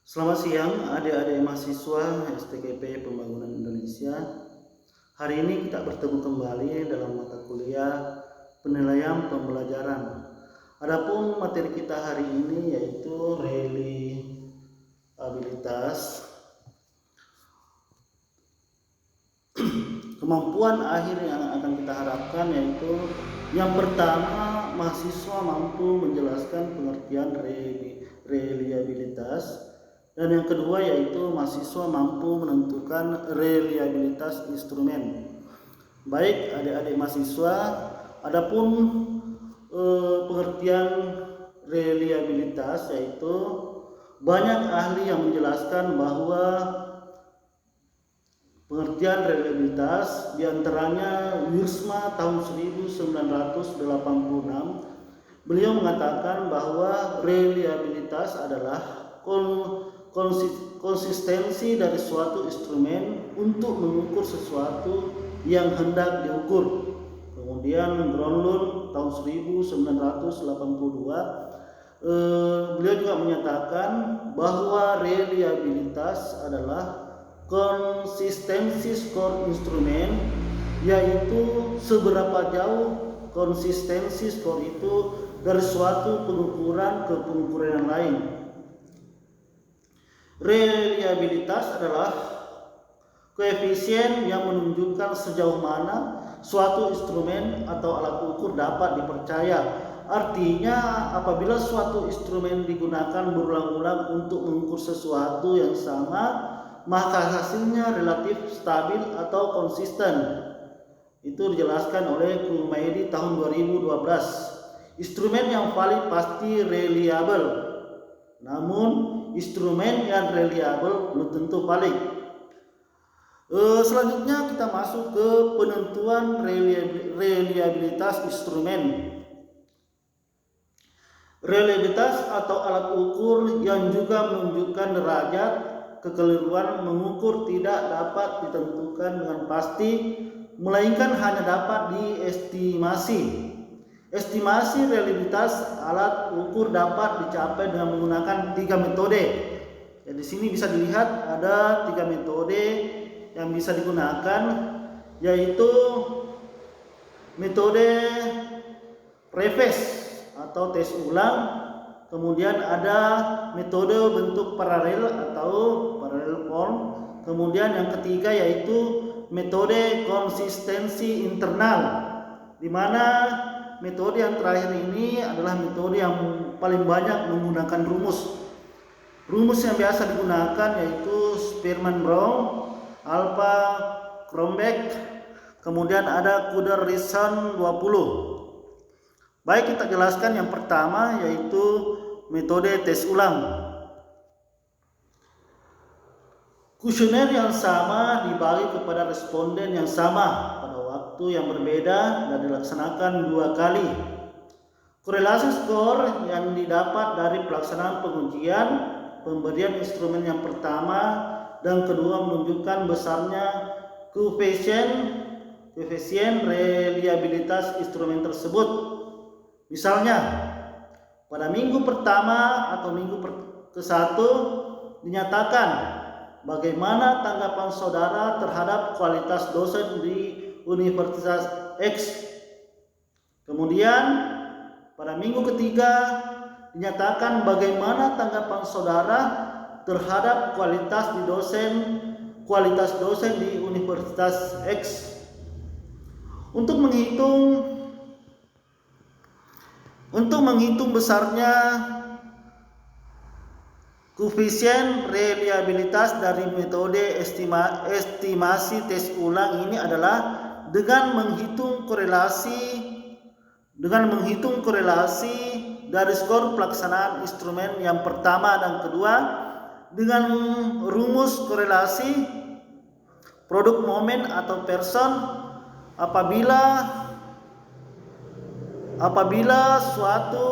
Selamat siang adik-adik mahasiswa STKP Pembangunan Indonesia. Hari ini kita bertemu kembali dalam mata kuliah penilaian pembelajaran. Adapun materi kita hari ini yaitu reliabilitas. Kemampuan akhir yang akan kita harapkan yaitu yang pertama, mahasiswa mampu menjelaskan pengertian reliabilitas. Dan yang kedua yaitu mahasiswa mampu menentukan reliabilitas instrumen. Baik adik-adik mahasiswa, adapun pengertian reliabilitas yaitu banyak ahli yang menjelaskan bahwa pengertian reliabilitas diantaranya Wiersma tahun 1986. Beliau mengatakan bahwa reliabilitas adalah konsistensi dari suatu instrumen untuk mengukur sesuatu yang hendak diukur. Kemudian Gronlund tahun 1982 beliau juga menyatakan bahwa reliabilitas adalah konsistensi skor instrumen, yaitu seberapa jauh konsistensi skor itu dari suatu pengukuran ke pengukuran yang lain. Reliabilitas adalah koefisien yang menunjukkan sejauh mana suatu instrumen atau alat ukur dapat dipercaya. Artinya apabila suatu instrumen digunakan berulang-ulang untuk mengukur sesuatu yang sama, maka hasilnya relatif stabil atau konsisten. Itu dijelaskan oleh Kumaidi tahun 2012. Instrumen yang valid pasti reliable, namun instrumen yang reliable belum tentu valid. Selanjutnya kita masuk ke penentuan reliabilitas instrumen. Reliabilitas atau alat ukur yang juga menunjukkan derajat kekeliruan mengukur tidak dapat ditentukan dengan pasti, melainkan hanya dapat diestimasi. Estimasi reliabilitas alat ukur dapat dicapai dengan menggunakan 3 metode. Ya, di sini bisa dilihat ada 3 metode yang bisa digunakan, yaitu metode reverse atau tes ulang, kemudian ada metode bentuk paralel atau parallel form, kemudian yang ketiga yaitu metode konsistensi internal, di mana metode yang terakhir ini adalah metode yang paling banyak menggunakan rumus. Rumus yang biasa digunakan yaitu Spearman-Brown, Alpha Krombeck, kemudian ada Kuder-Risson 20. Baik, kita jelaskan yang pertama yaitu metode tes ulang. Kuesioner yang sama dibagi kepada responden yang sama pada waktu yang berbeda dan dilaksanakan 2 kali. Korelasi skor yang didapat dari pelaksanaan pengujian pemberian instrumen yang pertama dan kedua menunjukkan besarnya koefisien reliabilitas instrumen tersebut. Misalnya, pada minggu pertama atau minggu ke-1 dinyatakan bagaimana tanggapan saudara terhadap kualitas dosen di Universitas X. Kemudian pada minggu ketiga dinyatakan bagaimana tanggapan saudara terhadap kualitas dosen di Universitas X. Untuk menghitung besarnya koefisien reliabilitas dari metode estimasi tes ulang ini adalah dengan menghitung korelasi dari skor pelaksanaan instrumen yang pertama dan kedua dengan rumus korelasi produk momen atau person apabila suatu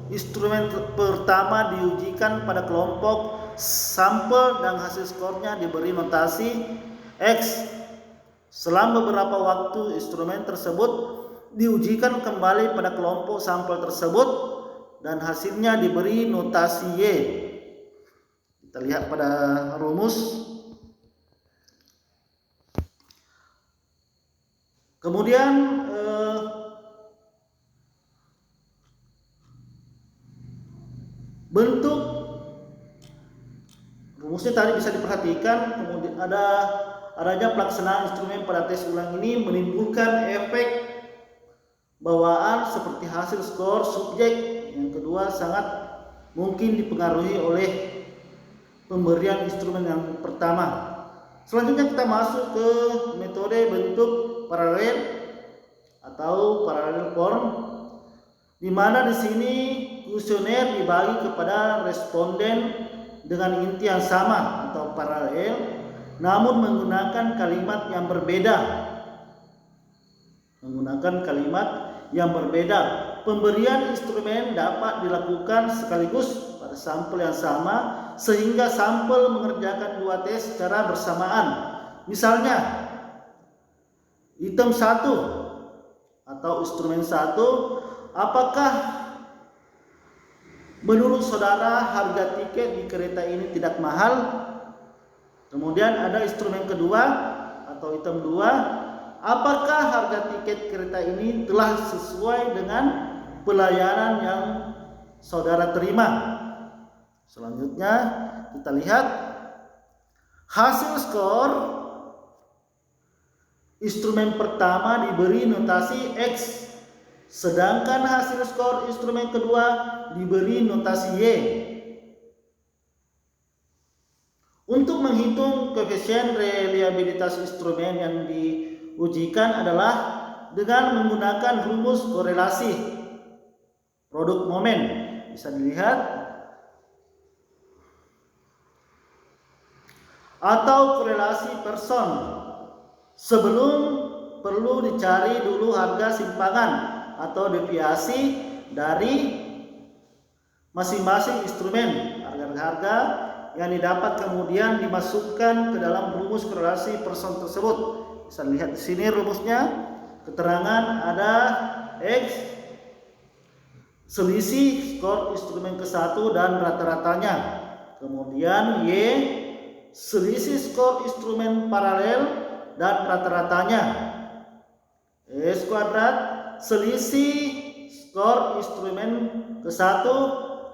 instrumen pertama diujikan pada kelompok sampel dan hasil skornya diberi notasi X. Selama beberapa waktu instrumen tersebut diujikan kembali pada kelompok sampel tersebut dan hasilnya diberi notasi Y. Kita lihat pada rumus. Kemudian bentuk rumusnya tadi bisa diperhatikan. Kemudian adanya pelaksanaan instrumen pada tes ulang ini menimbulkan efek bawaan seperti hasil skor subjek. Yang kedua, sangat mungkin dipengaruhi oleh pemberian instrumen yang pertama. Selanjutnya kita masuk ke metode bentuk paralel atau parallel form, di mana di sini kuesioner dibagi kepada responden dengan inti yang sama atau paralel, namun menggunakan kalimat yang berbeda. Pemberian instrumen dapat dilakukan sekaligus pada sampel yang sama, sehingga sampel mengerjakan dua tes secara bersamaan. Misalnya, item 1 atau instrumen 1, apakah menurut saudara harga tiket di kereta ini tidak mahal? Kemudian ada instrumen kedua atau item 2, apakah harga tiket kereta ini telah sesuai dengan pelayanan yang saudara terima? Selanjutnya kita lihat hasil skor. Instrumen pertama diberi notasi X, sedangkan hasil skor instrumen kedua diberi notasi Y. Untuk menghitung koefisien reliabilitas instrumen yang diujikan adalah dengan menggunakan rumus korelasi produk momen. Bisa dilihat, atau korelasi person. Sebelum perlu dicari dulu harga simpangan atau deviasi dari masing-masing instrumen. Harga-harga yang didapat kemudian dimasukkan ke dalam rumus korelasi person tersebut. Bisa lihat di sini rumusnya. Keterangan ada X, selisih skor instrumen ke-1 dan rata-ratanya. Kemudian Y, selisih skor instrumen paralel dan rata-ratanya. S kuadrat, selisih skor instrumen ke-1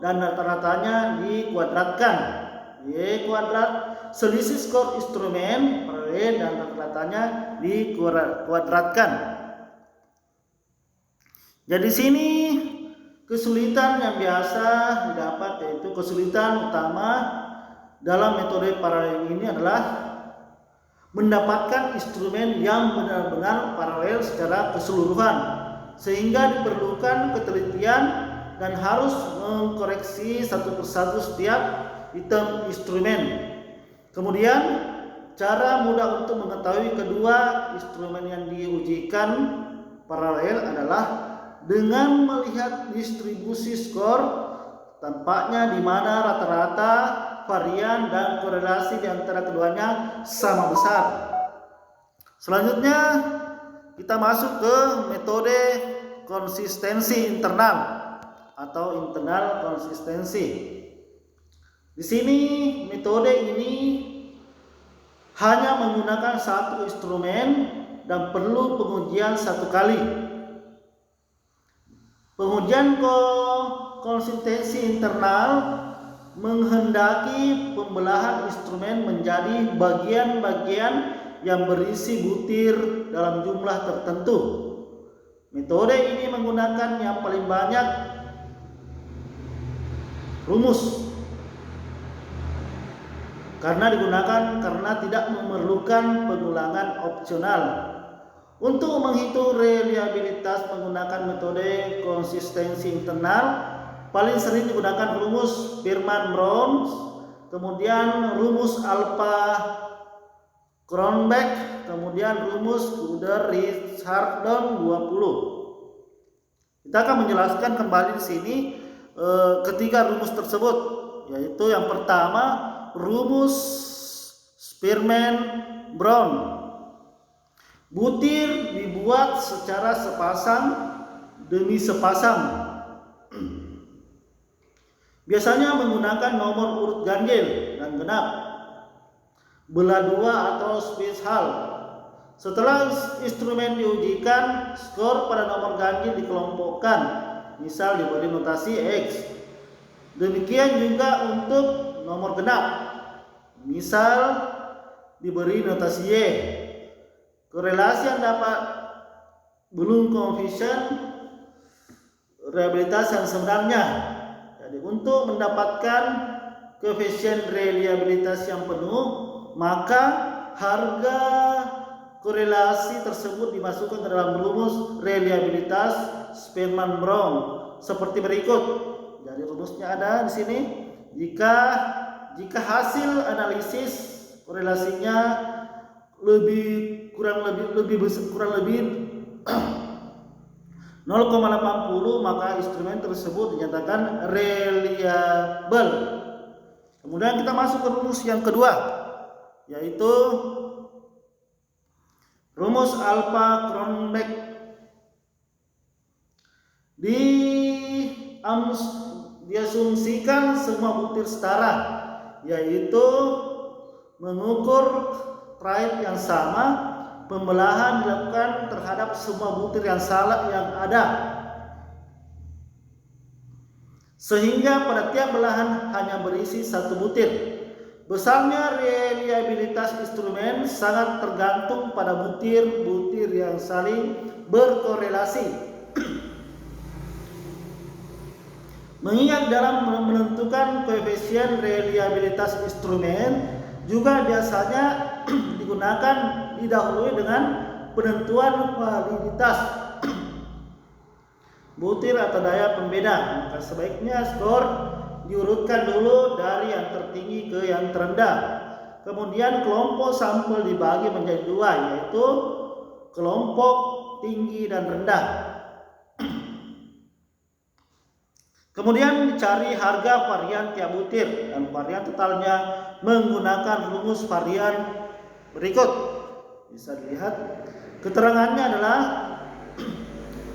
dan rata-ratanya dikuadratkan. Y kuadrat, selisih skor instrumen paralel dan rata-ratanya dikuadratkan. Jadi sini kesulitan yang biasa didapat, yaitu kesulitan utama dalam metode paralel ini adalah mendapatkan instrumen yang benar-benar paralel secara keseluruhan, sehingga diperlukan ketelitian dan harus mengkoreksi satu persatu setiap item instrumen. Kemudian cara mudah untuk mengetahui kedua instrumen yang diujikan paralel adalah dengan melihat distribusi skor tampaknya di mana rata-rata, varian, dan korelasi di antara keduanya sama besar. Selanjutnya kita masuk ke metode konsistensi internal atau internal konsistensi. Di sini metode ini hanya menggunakan satu instrumen dan perlu pengujian satu kali. Pengujian konsistensi internal menghendaki pembelahan instrumen menjadi bagian-bagian yang berisi butir dalam jumlah tertentu. Metode ini menggunakan yang paling banyak rumus karena tidak memerlukan pengulangan opsional. Untuk menghitung reliabilitas menggunakan metode konsistensi internal, paling sering digunakan rumus Birman-Brown, kemudian rumus Alpha-Kronbeck, kemudian rumus Kuder-Richardson 20. Kita akan menjelaskan kembali di sini ketiga rumus tersebut, yaitu yang pertama rumus Spearman-Brown. Butir dibuat secara sepasang demi sepasang. Biasanya menggunakan nomor urut ganjil dan genap, belah dua atau spesial. Setelah instrumen diujikan, skor pada nomor ganjil dikelompokkan, misal diberi notasi X. Demikian juga untuk nomor genap, misal diberi notasi Y. Korelasi yang dapat belum koefisien reliabilitas yang sebenarnya. Jadi untuk mendapatkan koefisien reliabilitas yang penuh, maka harga korelasi tersebut dimasukkan ke dalam rumus reliabilitas Spearman-Brown seperti berikut. Jadi rumusnya ada di sini. Jika hasil analisis korelasinya kurang lebih 0,80, maka instrumen tersebut dinyatakan reliable. Kemudian kita masuk ke rumus yang kedua, yaitu rumus alpha Cronbach. Diasumsikan semua butir setara, yaitu mengukur trade yang sama. Pembelahan dilakukan terhadap semua butir yang salah yang ada, sehingga pada tiap belahan hanya berisi satu butir. Besarnya reliabilitas instrumen sangat tergantung pada butir-butir yang saling berkorelasi. Mengingat dalam menentukan koefisien reliabilitas instrumen juga biasanya digunakan didahului dengan penentuan validitas butir atau daya pembeda, maka sebaiknya skor diurutkan dulu dari yang tertinggi ke yang terendah. Kemudian kelompok sampel dibagi menjadi dua, yaitu kelompok tinggi dan rendah. Kemudian dicari harga varian tiap butir dan varian totalnya menggunakan rumus varian berikut. Bisa dilihat keterangannya adalah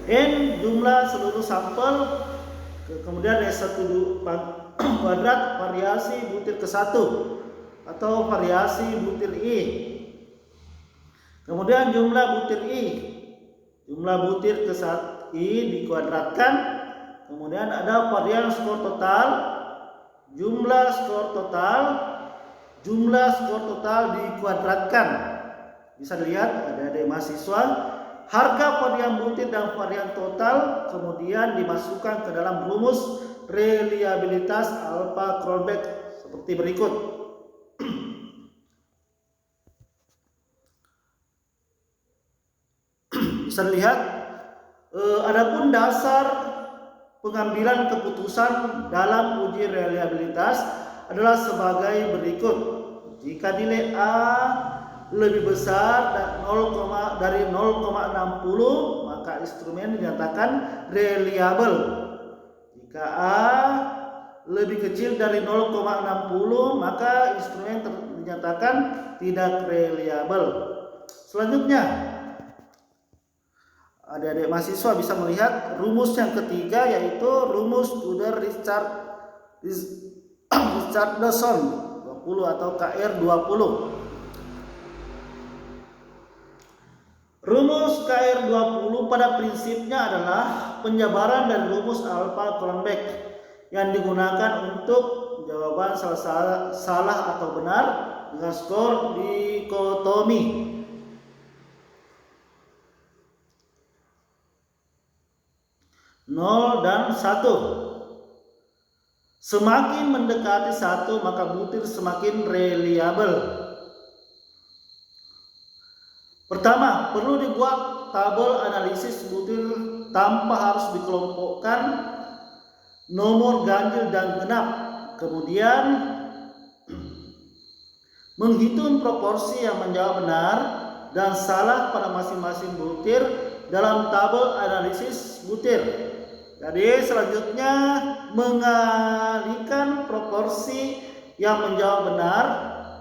N jumlah seluruh sampel, kemudian S1 kuadrat variasi butir ke-1 atau variasi butir I. Kemudian jumlah butir I, jumlah butir ke-1 I dikuadratkan. Kemudian ada varian skor total, jumlah skor total dikuadratkan. Bisa dilihat ada mahasiswa, harga varian butir dan varian total kemudian dimasukkan ke dalam rumus reliabilitas alpha Cronbach seperti berikut. Bisa dilihat, adapun dasar pengambilan keputusan dalam uji reliabilitas adalah sebagai berikut. Jika nilai A lebih besar dari 0,60, maka instrumen dinyatakan reliable. Jika A lebih kecil dari 0,60, maka instrumen dinyatakan tidak reliable. Selanjutnya, adik-adik mahasiswa bisa melihat rumus yang ketiga, yaitu rumus Richardson 20 atau KR20. Rumus KR20 pada prinsipnya adalah penjabaran dari rumus alpha Cronbach yang digunakan untuk jawaban salah atau benar dengan skor dikotomi. Nol dan 1. Semakin mendekati 1, maka butir semakin reliable. Pertama, perlu dibuat tabel analisis butir tanpa harus dikelompokkan nomor ganjil dan genap. Kemudian menghitung proporsi yang menjawab benar dan salah pada masing-masing butir dalam tabel analisis butir. Jadi selanjutnya mengalihkan proporsi yang menjawab benar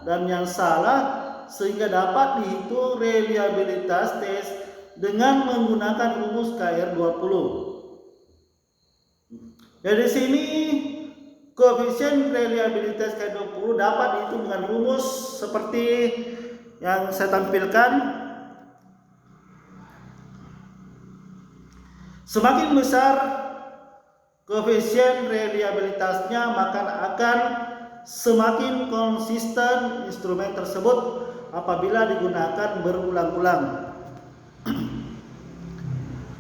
dan yang salah sehingga dapat dihitung reliabilitas tes dengan menggunakan rumus KR20. Dari sini koefisien reliabilitas K20 dapat dihitung dengan rumus seperti yang saya tampilkan. Semakin besar koefisien reliabilitasnya, maka akan semakin konsisten instrumen tersebut apabila digunakan berulang-ulang.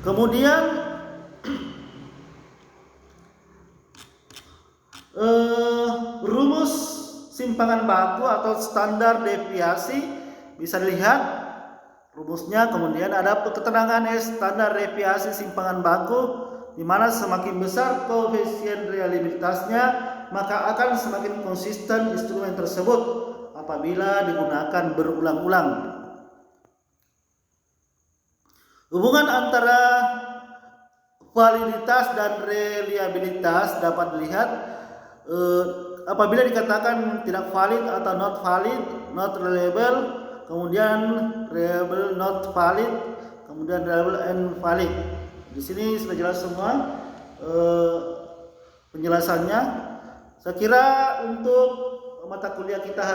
Kemudian rumus simpangan baku atau standar deviasi bisa dilihat rumusnya. Kemudian ada keterangan standar deviasi simpangan baku, di mana semakin besar koefisien reliabilitasnya, maka akan semakin konsisten instrumen tersebut apabila digunakan berulang-ulang. Hubungan antara validitas dan reliabilitas dapat dilihat apabila dikatakan tidak valid atau not valid, not reliable, kemudian reliable not valid, kemudian reliable and valid. Di sini sudah jelas semua penjelasannya. Saya kira untuk mata kuliah kita hari